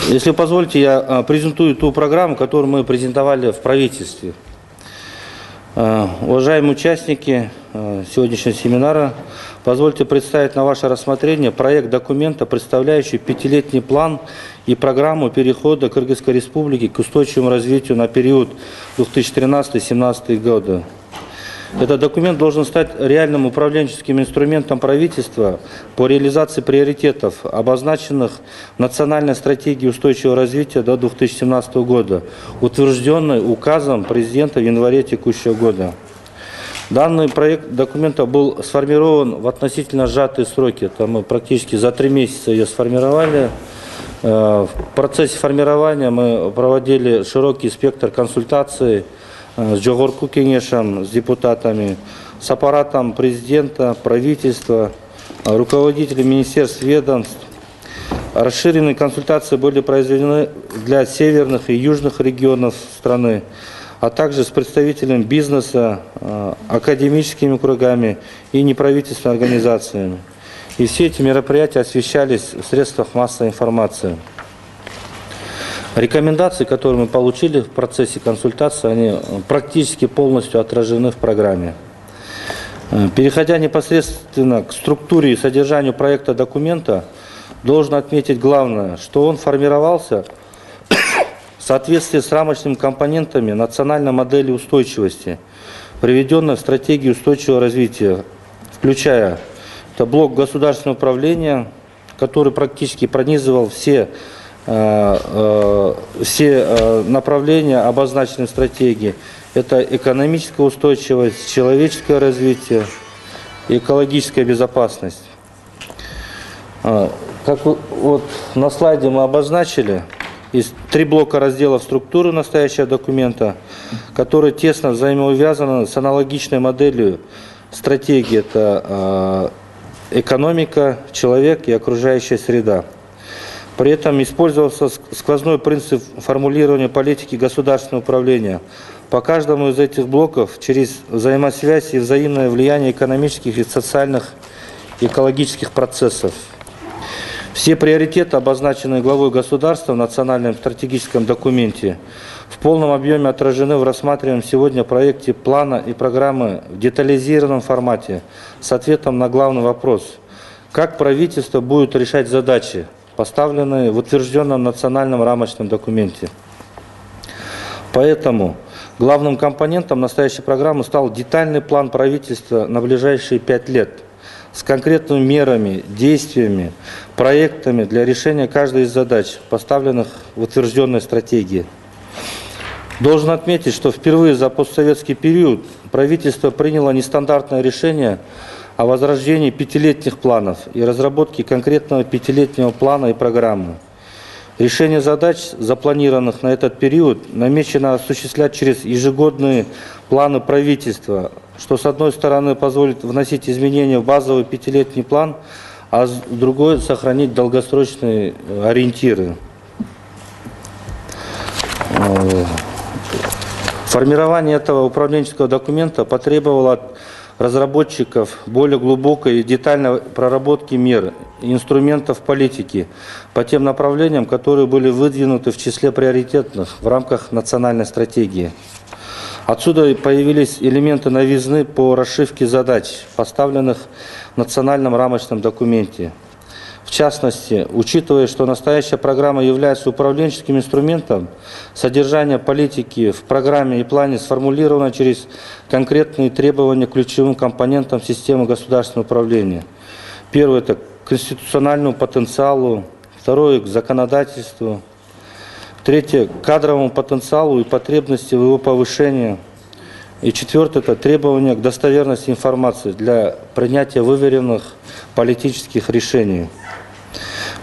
Если позволите, я презентую ту программу, которую мы презентовали в правительстве. Уважаемые участники сегодняшнего семинара, позвольте представить на ваше рассмотрение проект документа, представляющий пятилетний план и программу перехода Кыргызской Республики к устойчивому развитию на период 2013-2017 года. Этот документ должен стать реальным управленческим инструментом правительства по реализации приоритетов, обозначенных в Национальной стратегии устойчивого развития до 2017 года, утвержденной указом президента в январе текущего года. Данный проект документа был сформирован в относительно сжатые сроки. Это мы практически за 3 месяца ее сформировали. В процессе формирования мы проводили широкий спектр консультаций с Жогорку Кенешем, с депутатами, с аппаратом президента, правительства, руководителями министерств, ведомств. Расширенные консультации были произведены для северных и южных регионов страны, а также с представителями бизнеса, академическими кругами и неправительственными организациями. И все эти мероприятия освещались в средствах массовой информации. Рекомендации, которые мы получили в процессе консультации, они практически полностью отражены в программе. Переходя непосредственно к структуре и содержанию проекта документа, должен отметить главное, что он формировался в соответствии с рамочными компонентами национальной модели устойчивости, приведенной в стратегию устойчивого развития, включая блок государственного управления, который практически пронизывал все направления, обозначенные в стратегии. Это экономическая устойчивость, человеческое развитие, экологическая безопасность. Как вот на слайде мы обозначили, есть 3 блока разделов структуры настоящего документа, которые тесно взаимоувязаны с аналогичной моделью стратегии. Это экономика, человек и окружающая среда. При этом использовался сквозной принцип формулирования политики государственного управления. По каждому из этих блоков через взаимосвязь и взаимное влияние экономических и социальных экологических процессов. Все приоритеты, обозначенные главой государства в национальном стратегическом документе, в полном объеме отражены в рассматриваемом сегодня проекте плана и программы в детализированном формате с ответом на главный вопрос: как правительство будет решать задачи, поставленные в утвержденном национальном рамочном документе. Поэтому главным компонентом настоящей программы стал детальный план правительства на ближайшие 5 лет с конкретными мерами, действиями, проектами для решения каждой из задач, поставленных в утвержденной стратегии. Должен отметить, что впервые за постсоветский период правительство приняло нестандартное решение о возрождении 5-летних планов и разработке конкретного 5-летнего плана и программы. Решение задач, запланированных на этот период, намечено осуществлять через ежегодные планы правительства, что с одной стороны позволит вносить изменения в базовый 5-летний план, а с другой сохранить долгосрочные ориентиры. Формирование этого управленческого документа потребовало от разработчиков более глубокой и детальной проработки мер и инструментов политики по тем направлениям, которые были выдвинуты в числе приоритетных в рамках национальной стратегии. Отсюда появились элементы новизны по расшивке задач, поставленных в национальном рамочном документе. В частности, учитывая, что настоящая программа является управленческим инструментом, содержание политики в программе и плане сформулировано через конкретные требования к ключевым компонентам системы государственного управления. Первое – это к конституциональному потенциалу, второе – к законодательству, третье – к кадровому потенциалу и потребности в его повышении, и четвертое – это требования к достоверности информации для принятия выверенных политических решений.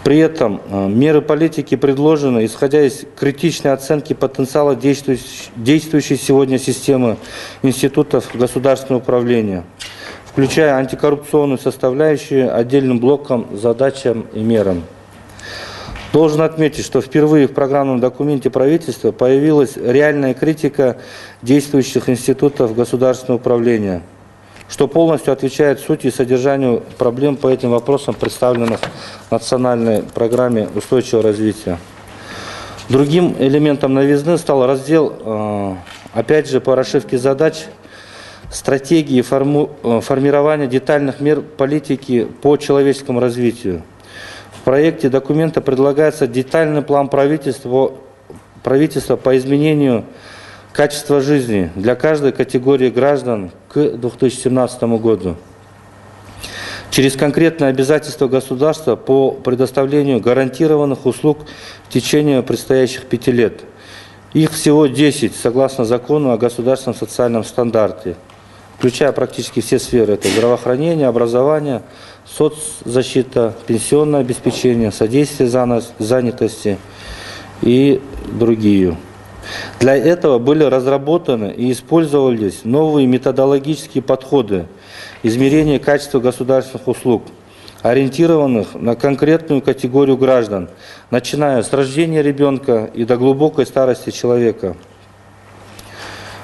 При этом меры политики предложены, исходя из критичной оценки потенциала действующей сегодня системы институтов государственного управления, включая антикоррупционную составляющую отдельным блоком, задачам и мерам. Должен отметить, что впервые в программном документе правительства появилась реальная критика действующих институтов государственного управления, что полностью отвечает сути и содержанию проблем по этим вопросам, представленных в национальной программе устойчивого развития. Другим элементом новизны стал раздел, опять же, по расшивке задач, стратегии формирования детальных мер политики по человеческому развитию. В проекте документа предлагается детальный план правительства по изменению качества жизни для каждой категории граждан к 2017 году. Через конкретные обязательства государства по предоставлению гарантированных услуг в течение предстоящих 5 лет. Их всего 10, согласно закону о государственном социальном стандарте, включая практически все сферы. Это здравоохранение, образование, соцзащита, пенсионное обеспечение, содействие занятости и другие. Для этого были разработаны и использовались новые методологические подходы измерения качества государственных услуг, ориентированных на конкретную категорию граждан, начиная с рождения ребенка и до глубокой старости человека.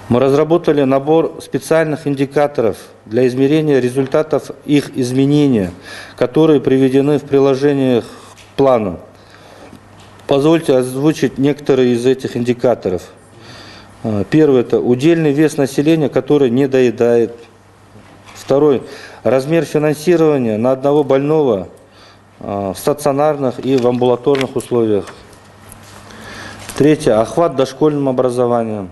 Мы разработали набор специальных индикаторов для измерения результатов их изменения, которые приведены в приложениях к плану. Позвольте озвучить некоторые из этих индикаторов. Первый – это удельный вес населения, который не доедает. Второй – размер финансирования на одного больного в стационарных и в амбулаторных условиях. Третье – охват дошкольным образованием.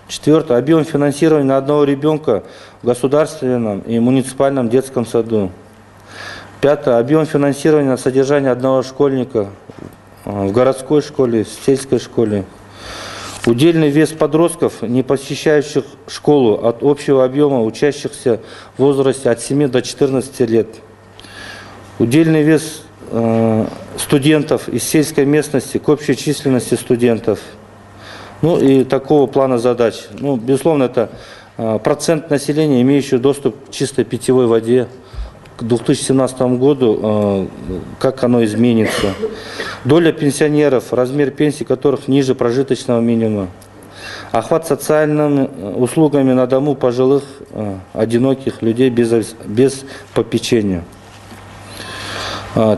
Четвертое – объем финансирования на одного ребенка в государственном и муниципальном детском саду. Пятое – объем финансирования на содержание одного школьника в городской школе, в сельской школе. Удельный вес подростков, не посещающих школу, от общего объема учащихся в возрасте от 7 до 14 лет. Удельный вес студентов из сельской местности к общей численности студентов. Ну и такого плана задач. Ну, безусловно, это процент населения, имеющего доступ к чистой питьевой воде к 2017 году, как оно изменится. Доля пенсионеров, размер пенсий которых ниже прожиточного минимума. Охват социальными услугами на дому пожилых, одиноких людей без попечения.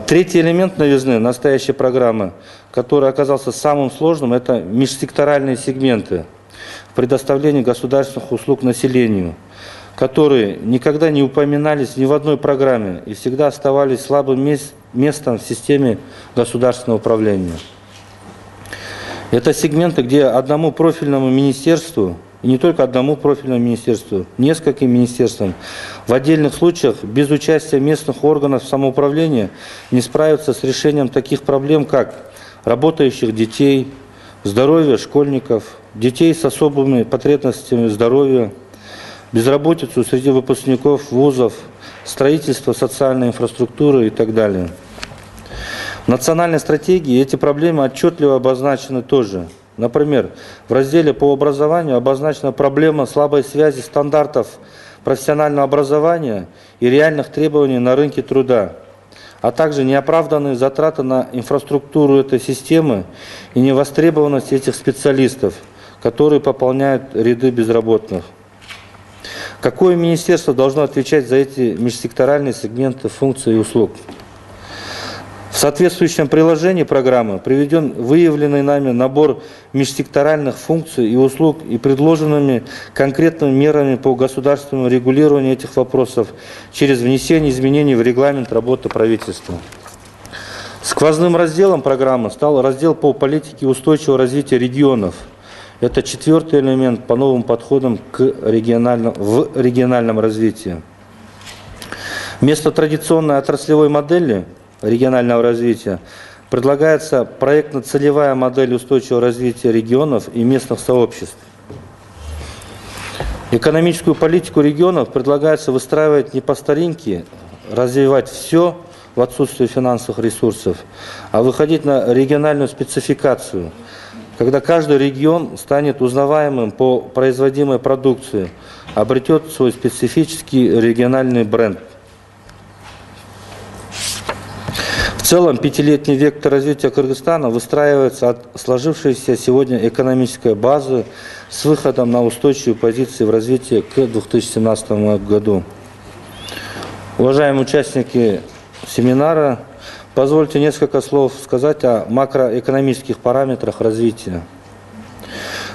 Третий элемент новизны настоящей программы, который оказался самым сложным, это межсекторальные сегменты в предоставлении государственных услуг населению, которые никогда не упоминались ни в одной программе и всегда оставались слабым местом в системе государственного управления. Это сегменты, где одному профильному министерству, и не только одному профильному министерству, нескольким министерствам, в отдельных случаях без участия местных органов самоуправления не справятся с решением таких проблем, как работающих детей, здоровье школьников, детей с особыми потребностями здоровья, безработицу среди выпускников вузов, строительство социальной инфраструктуры и так далее. В национальной стратегии эти проблемы отчетливо обозначены тоже. Например, в разделе по образованию обозначена проблема слабой связи стандартов профессионального образования и реальных требований на рынке труда, а также неоправданные затраты на инфраструктуру этой системы и невостребованность этих специалистов, которые пополняют ряды безработных. Какое министерство должно отвечать за эти межсекторальные сегменты функций и услуг? В соответствующем приложении программы приведен выявленный нами набор межсекторальных функций и услуг и предложенными конкретными мерами по государственному регулированию этих вопросов через внесение изменений в регламент работы правительства. Сквозным разделом программы стал раздел по политике устойчивого развития регионов. Это четвертый элемент по новым подходам в региональном развитии. Вместо традиционной отраслевой модели регионального развития предлагается проектно-целевая модель устойчивого развития регионов и местных сообществ. Экономическую политику регионов предлагается выстраивать не по старинке, развивать все в отсутствие финансовых ресурсов, а выходить на региональную спецификацию, когда каждый регион станет узнаваемым по производимой продукции, обретет свой специфический региональный бренд. В целом, пятилетний вектор развития Кыргызстана выстраивается от сложившейся сегодня экономической базы с выходом на устойчивые позиции в развитии к 2017 году. Уважаемые участники семинара, Позвольте несколько слов сказать о макроэкономических параметрах развития.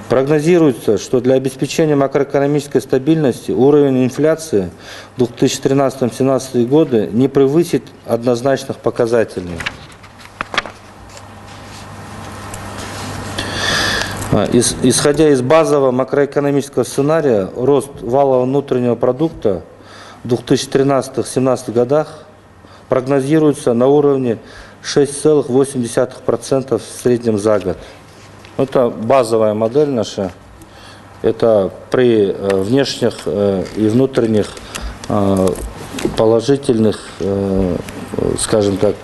Прогнозируется, что для обеспечения макроэкономической стабильности уровень инфляции в 2013-2017 годы не превысит однозначных показателей. Исходя из базового макроэкономического сценария, рост валового внутреннего продукта в 2013-2017 годах прогнозируется на уровне 6,8% в среднем за год. Это базовая модель наша. Это при внешних и внутренних положительных, скажем так,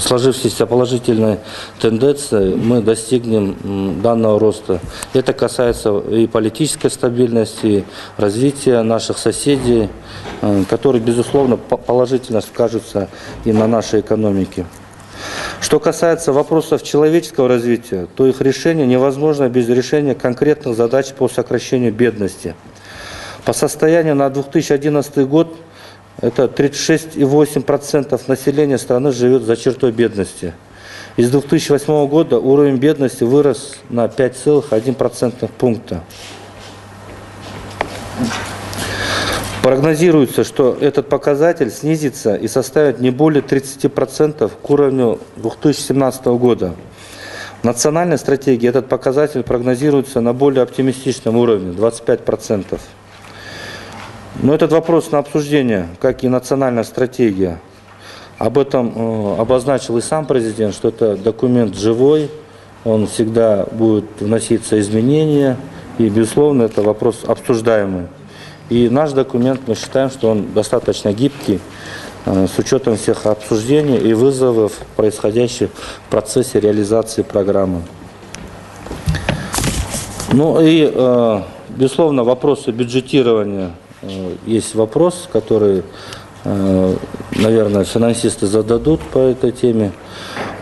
сложившейся положительной тенденции мы достигнем данного роста. Это касается и политической стабильности, и развития наших соседей, которые, безусловно, положительно скажутся и на нашей экономике. Что касается вопросов человеческого развития, то их решение невозможно без решения конкретных задач по сокращению бедности. По состоянию на 2011 год это 36,8% населения страны живет за чертой бедности. Из 2008 года уровень бедности вырос на 5,1% пункта. Прогнозируется, что этот показатель снизится и составит не более 30% к уровню 2017 года. В национальной стратегии этот показатель прогнозируется на более оптимистичном уровне – 25%. Но этот вопрос на обсуждение, как и национальная стратегия. Об этом обозначил и сам президент, что это документ живой, он всегда будет вноситься изменения, и, безусловно, это вопрос обсуждаемый. И наш документ, мы считаем, что он достаточно гибкий, с учетом всех обсуждений и вызовов, происходящих в процессе реализации программы. Ну и, безусловно, вопросы бюджетирования. Есть вопрос, который, наверное, финансисты зададут по этой теме.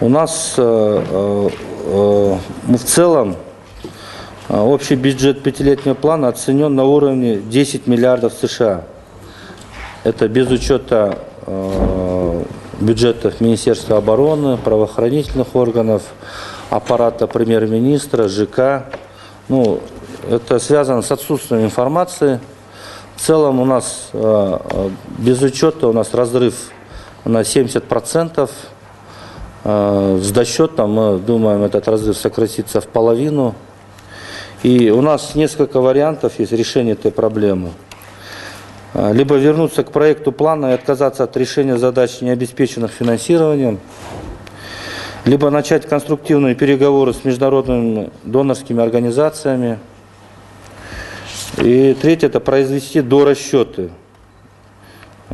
У нас в целом общий бюджет пятилетнего плана оценен на уровне 10 миллиардов США. Это без учета бюджетов Министерства обороны, правоохранительных органов, аппарата премьер-министра, ЖК. Ну, это связано с отсутствием информации. В целом у нас без учета у нас разрыв на 70%. С досчетом мы думаем, этот разрыв сократится в половину. И у нас несколько вариантов есть решения этой проблемы. Либо вернуться к проекту плана и отказаться от решения задач, не обеспеченных финансированием, либо начать конструктивные переговоры с международными донорскими организациями. И третье – это произвести дорасчеты.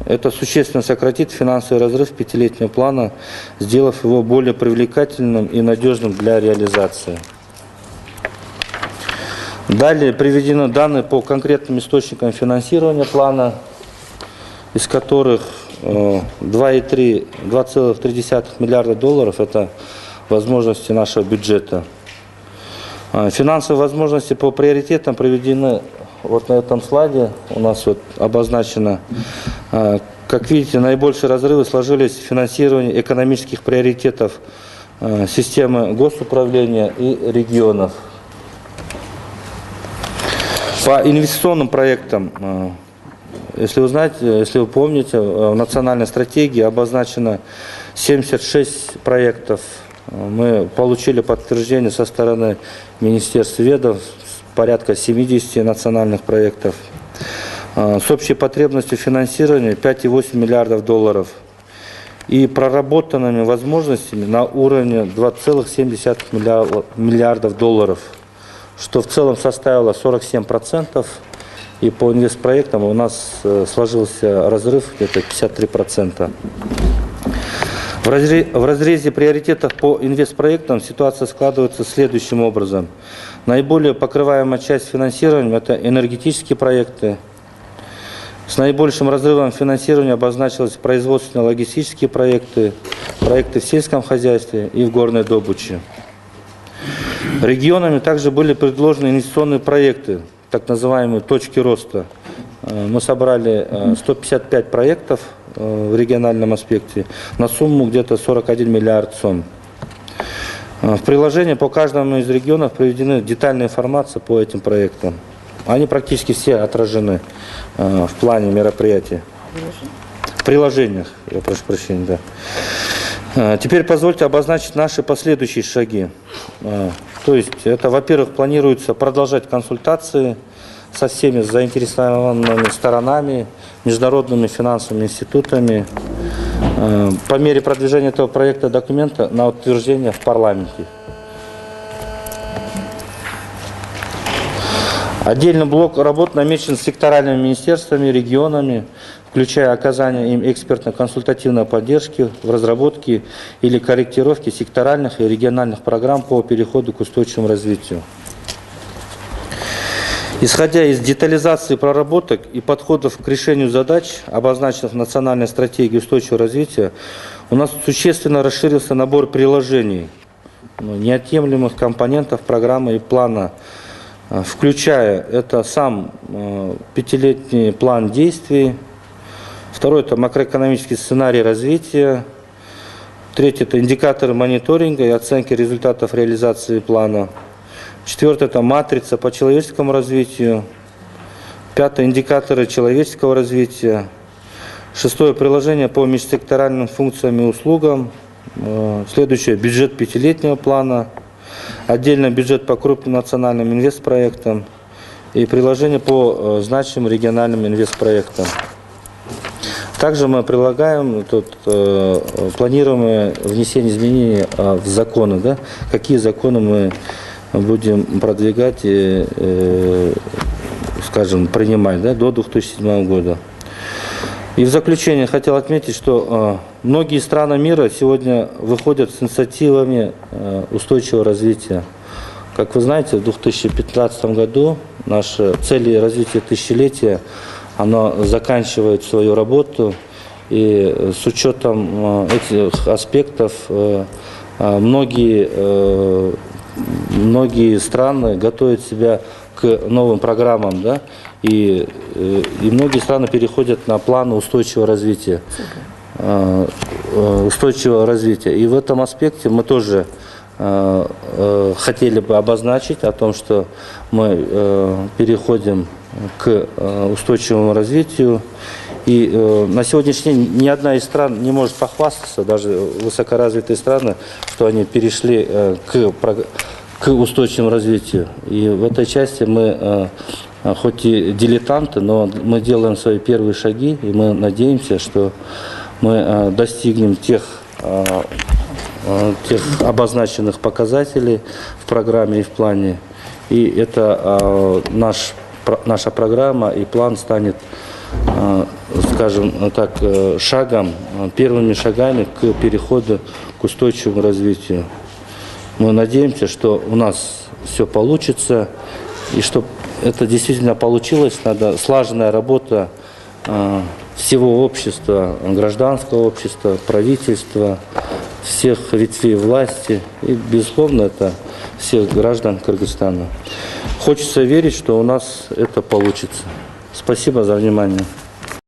Это существенно сократит финансовый разрыв пятилетнего плана, сделав его более привлекательным и надежным для реализации. Далее приведены данные по конкретным источникам финансирования плана, из которых 2,3 миллиарда долларов – это возможности нашего бюджета. Финансовые возможности по приоритетам приведены вот на этом слайде. У нас вот обозначено, как видите, наибольшие разрывы сложились в финансировании экономических приоритетов системы госуправления и регионов. По инвестиционным проектам, если вы знаете, если вы помните, в национальной стратегии обозначено 76 проектов. Мы получили подтверждение со стороны министерств и ведомств, порядка 70 национальных проектов. С общей потребностью финансирования 5,8 миллиардов долларов. И проработанными возможностями на уровне 2,7 миллиардов долларов, что в целом составило 47%. И по инвестпроектам у нас сложился разрыв где-то 53%. В разрезе приоритетов по инвестпроектам ситуация складывается следующим образом. Наиболее покрываемая часть финансирования – это энергетические проекты. С наибольшим разрывом финансирования обозначились производственно-логистические проекты, проекты в сельском хозяйстве и в горной добыче. Регионами также были предложены инвестиционные проекты, так называемые точки роста. Мы собрали 155 проектов в региональном аспекте на сумму где-то 41 миллиард сом. В приложении по каждому из регионов приведена детальная информация по этим проектам. Они практически все отражены в плане мероприятий. В приложениях, я прошу прощения, да. Теперь позвольте обозначить наши последующие шаги. То есть это, во-первых, планируется продолжать консультации со всеми заинтересованными сторонами, международными финансовыми институтами, по мере продвижения этого проекта документа на утверждение в парламенте. Отдельный блок работ намечен с секторальными министерствами, регионами, включая оказание им экспертно-консультативной поддержки в разработке или корректировке секторальных и региональных программ по переходу к устойчивому развитию. Исходя из детализации проработок и подходов к решению задач, обозначенных в национальной стратегии устойчивого развития, у нас существенно расширился набор приложений, неотъемлемых компонентов программы и плана, включая это сам пятилетний план действий, второй – это макроэкономический сценарий развития, третий – это индикаторы мониторинга и оценки результатов реализации плана, четвертое – это матрица по человеческому развитию, пятое – индикаторы человеческого развития, шестое – приложение по межсекторальным функциям и услугам, следующее – бюджет пятилетнего плана, отдельно бюджет по крупным национальным инвестпроектам и приложение по значимым региональным инвестпроектам. Также мы прилагаем тут планируемое внесение изменений в законы, да, какие законы мы будем продвигать и, скажем, принимать, да, до 2007 года. И в заключение хотел отметить, что многие страны мира сегодня выходят с инициативами устойчивого развития. Как вы знаете, в 2015 году наши цели развития тысячелетия, оно заканчивает свою работу, и с учетом этих аспектов многие страны готовят себя к новым программам, да, и многие страны переходят на планы устойчивого развития. И в этом аспекте мы тоже хотели бы обозначить о том, что мы переходим к устойчивому развитию. И на сегодняшний день ни одна из стран не может похвастаться, даже высокоразвитые страны, что они перешли к устойчивому развитию. И в этой части мы, хоть и дилетанты, но мы делаем свои первые шаги, и мы надеемся, что мы достигнем тех обозначенных показателей в программе и в плане. И это наша программа и план станет, скажем так, первыми шагами к переходу к устойчивому развитию. Мы надеемся, что у нас все получится, и чтобы это действительно получилось, надо слаженная работа всего общества, гражданского общества, правительства, всех ветвей власти и, безусловно, это всех граждан Кыргызстана. Хочется верить, что у нас это получится. Спасибо за внимание.